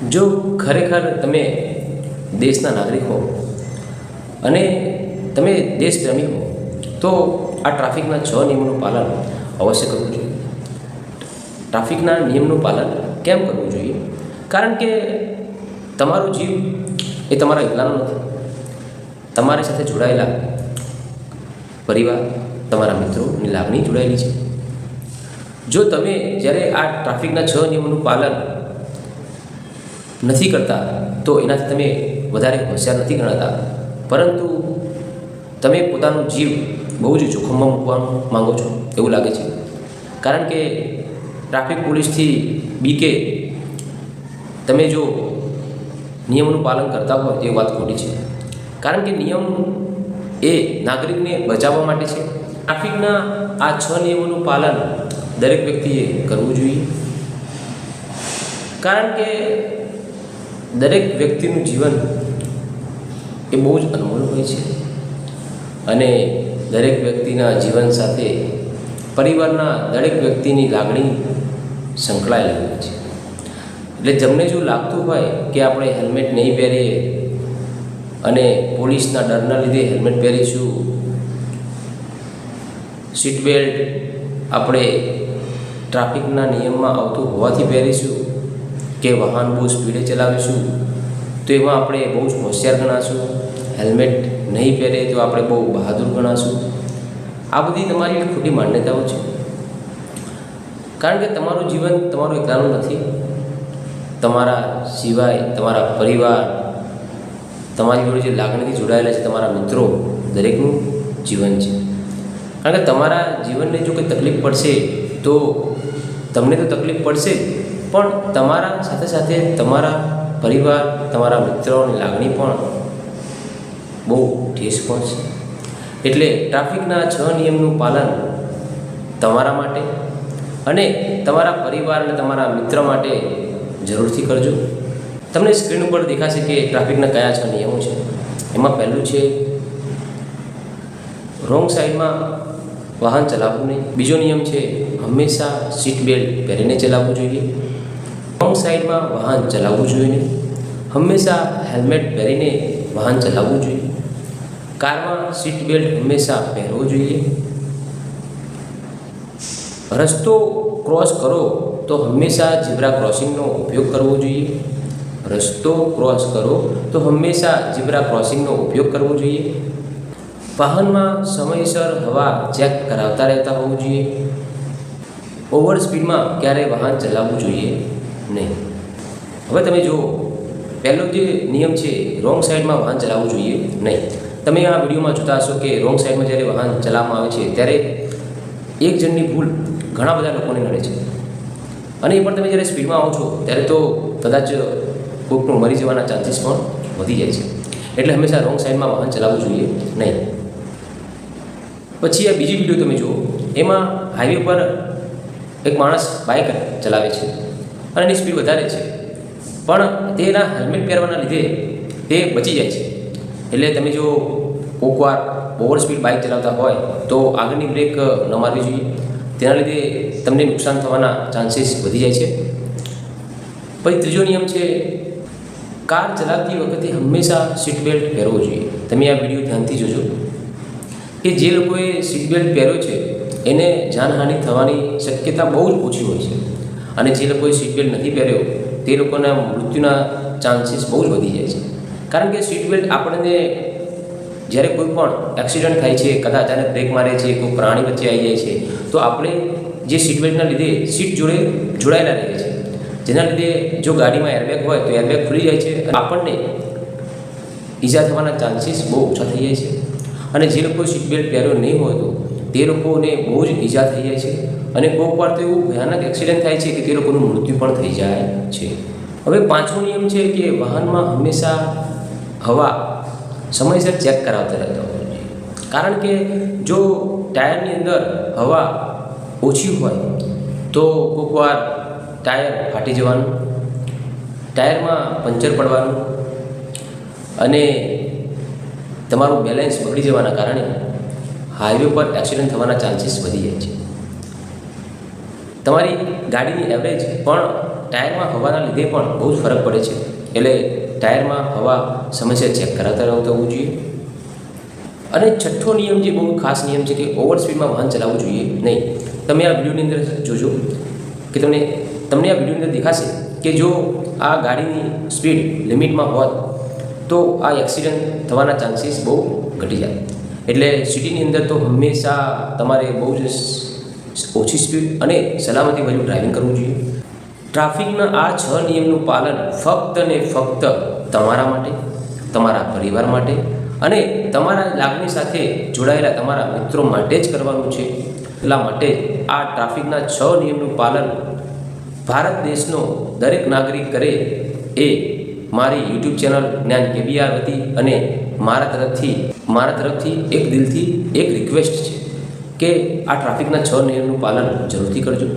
જો ખરેખર તમે દેશના નાગરિક હો અને તમે દેશપ્રેમી હો તો આ ટ્રાફિકના 6 નિયમોનું પાલન અવશ્ય કરવું જોઈએ. ટ્રાફિકના નિયમનું પાલન કેમ કરવું જોઈએ? કારણ કે તમારો જીવ એ તમારા એકલાનો નથી. તમારી સાથે જોડાયેલા પરિવાર, તમારા મિત્રોની લાગણી જોડાયેલી છે. જો તમે જ્યારે આ ટ્રાફિકના 6 નિયમોનું પાલન નથી કરતા તો એનાથી તમે વધારે હોશિયાર નથી ગણાતા, પરંતુ તમે પોતાનો જીવ બહુ જ જોખમમાં મૂકવાનું માગો છો એવું લાગે છે. કારણ કે ટ્રાફિક પોલીસથી બીકે તમે જો નિયમોનું પાલન કરતા હોય તે વાત ખોટી છે. કારણ કે નિયમ એ નાગરિકને બચાવવા માટે છે. ટ્રાફિકના આ 6 નિયમોનું પાલન દરેક વ્યક્તિએ કરવું જોઈએ. કારણ કે દરેક વ્યક્તિનું જીવન એ બહુ જ અનમોલ હોય છે અને દરેક વ્યક્તિના જીવન સાથે પરિવારના દરેક વ્યક્તિની લાગણી સંકળાયેલી હોય છે. એટલે તમને જો લાગતું હોય કે આપણે હેલ્મેટ નહીં પહેરીએ અને પોલીસના ડરના લીધે હેલ્મેટ પહેરીશું, સીટ બેલ્ટ આપણે ટ્રાફિકના નિયમમાં આવતું હોવાથી પહેરીશું, કે વાહન બહુ સ્પીડે ચલાવીશું તો એમાં આપણે બહુ જ હોશિયાર ગણાશું, હેલ્મેટ નહીં પહેરે તો આપણે બહુ બહાદુર ગણાશું, આ બધી તમારી ખોટી માન્યતાઓ છે. કારણ કે તમારું જીવન તમારું એકલાનું નથી. તમારા સિવાય તમારા પરિવાર, તમારી જોડે જે લાગણીથી જોડાયેલા છે તમારા મિત્રો, દરેકનું જીવન છે. કારણ કે તમારા જીવનને જો કંઈ તકલીફ પડશે તો તમને તો તકલીફ પડશે જ, પણ તમારા સાથે સાથે તમારા પરિવાર, તમારા મિત્રોની લાગણી પણ બહુ ઠેસ પહોંચશે. એટલે ટ્રાફિકના 6 નિયમનું પાલન તમારા માટે અને તમારા પરિવાર અને તમારા મિત્ર માટે જરૂરથી કરજો. તમને સ્ક્રીન ઉપર દેખાશે કે ટ્રાફિકના કયા 6 નિયમો છે. એમાં પહેલું છે રોંગ સાઈડમાં વાહન ચલાવવું નહીં. બીજો નિયમ છે હંમેશા સીટ બેલ્ટ પહેરીને ચલાવવું જોઈએ. રોંગ સાઈડમાં વાહન ચલાવવું જોઈએ નહીં. હંમેશા હેલ્મેટ પહેરીને વાહન ચલાવવું જોઈએ. કારમાં સીટ બેલ્ટ હંમેશા પહેરવો જોઈએ. રસ્તો ક્રોસ કરો તો હંમેશા ઝીબ્રા ક્રોસિંગનો ઉપયોગ કરવો જોઈએ. રસ્તો ક્રોસ કરો તો હંમેશા ઝીબ્રા ક્રોસિંગનો ઉપયોગ કરવો જોઈએ. વાહનમાં સમયસર હવા ચેક કરાવતા રહેતા હોવું જોઈએ. ઓવર સ્પીડમાં ક્યારેય વાહન ચલાવવું જોઈએ નહીં. હવે તમે જુઓ, પહેલો જે નિયમ છે રોંગ સાઈડમાં વાહન ચલાવવું જોઈએ નહીં. તમે આ વિડીયોમાં જોતા હશો કે રોંગ સાઈડમાં જ્યારે વાહન ચલાવવામાં આવે છે ત્યારે એક જણની ભૂલ ઘણા બધા લોકોને નડે છે. અને એ પણ તમે જ્યારે સ્પીડમાં આવો છો ત્યારે તો કદાચ કોઈકનું મરી જવાના ચાન્સીસ પણ વધી જાય છે. એટલે હંમેશા રોંગ સાઈડમાં વાહન ચલાવવું જોઈએ નહીં. પછી આ બીજી વિડીયો તમે જુઓ, એમાં હાઈવે પર એક માણસ બાઇક ચલાવે છે અને એની સ્પીડ વધારે છે, પણ તેના હેલ્મેટ પહેરવાના લીધે તે બચી જાય છે. એટલે તમે જો કોકવાર ઓવર સ્પીડ બાઇક ચલાવતા હોય તો આગળની બ્રેક ન મારવી જોઈએ. તેના લીધે તમને નુકસાન થવાના ચાન્સીસ વધી જાય છે. પછી ત્રીજો નિયમ છે કાર ચલાવતી વખતે હંમેશા સીટ બેલ્ટ પહેરવો જોઈએ. તમે આ વિડીયો ધ્યાનથી જોજો કે જે લોકોએ સીટ બેલ્ટ પહેર્યો છે એને જાનહાનિ થવાની શક્યતા બહુ જ ઓછી હોય છે, અને જે લોકોએ સીટ બેલ્ટ નથી પહેર્યો તે લોકોના મૃત્યુના ચાન્સીસ બહુ જ વધી જાય છે. કારણ કે સીટ બેલ્ટ આપણને જ્યારે કોઈ પણ એક્સિડન્ટ થાય છે, કદાચ અચાનક બ્રેક મારે છે, કોઈ પ્રાણી વચ્ચે આવી જાય છે, તો આપણે જે સીટ બેલ્ટના લીધે સીટ જોડે જોડાયેલા રહીએ છીએ, જેના લીધે જો ગાડીમાં એરબેગ હોય તો એરબેગ ખુલી જાય છે, આપણને ઈજા થવાના ચાન્સીસ બહુ ઓછા થઈ જાય છે. અને જે લોકો સીટ બેલ્ટ પહેર્યો નહીં હોય તો તે લોકોને બહુ જ ઈજા થઈ જાય છે, અને કોઈક વાર તો એવું ભયાનક એક્સિડન્ટ થાય છે કે તે લોકોનું મૃત્યુ પણ થઈ જાય છે. હવે 5મો નિયમ છે કે વાહનમાં હંમેશા હવા સમયસર ચેક કરાવતા રહેતા હોવું જોઈએ. કારણ કે જો ટાયરની અંદર હવા ઓછી હોય તો કોઈક વાર ટાયર ફાટી જવાનું, ટાયરમાં પંચર પડવાનું અને તમારું બેલેન્સ બગડી જવાના કારણે હાઈવે પર એક્સિડન્ટ થવાના ચાન્સીસ વધી જાય છે. તમારી ગાડીની એવરેજ પણ ટાયરમાં હવાના લીધે પણ બહુ જ ફરક પડે છે, એટલે ટાયરમાં હવા સમસ્યા ચેક કરાવતા રહેવું જોઈએ. અને છઠ્ઠો નિયમ જે બહુ ખાસ નિયમ છે કે ઓવર સ્પીડમાં વાહન ચલાવવું જોઈએ નહીં. તમે આ વિડીયોની અંદર જોજો કે તમને આ વિડીયોની અંદર દેખાશે કે જો આ ગાડીની સ્પીડ લિમિટમાં હોત તો આ એક્સિડન્ટ થવાના ચાન્સીસ બહુ ઘટી જાય. એટલે સિટીની અંદર તો હંમેશા તમારે બહુ જ ઓછી સ્પીડ અને સલામતીભર્યું ડ્રાઇવિંગ કરવું જોઈએ. ટ્રાફિકના આ 6 નિયમનું પાલન ફક્ત ને ફક્ત તમારા માટે, તમારા પરિવાર માટે અને તમારા લાગણી સાથે જોડાયેલા તમારા મિત્રો માટે જ કરવાનું છે. એટલા માટે આ ટ્રાફિકના 6 નિયમનું પાલન ભારત દેશનો દરેક નાગરિક કરે એ મારી યુટ્યુબ ચેનલ જ્ઞાન KBR વતી અને મારા તરફથી એક દિલથી એક રિક્વેસ્ટ છે કે આ ટ્રાફિકના 6 નિયમનું પાલન જરૂરથી કરજો.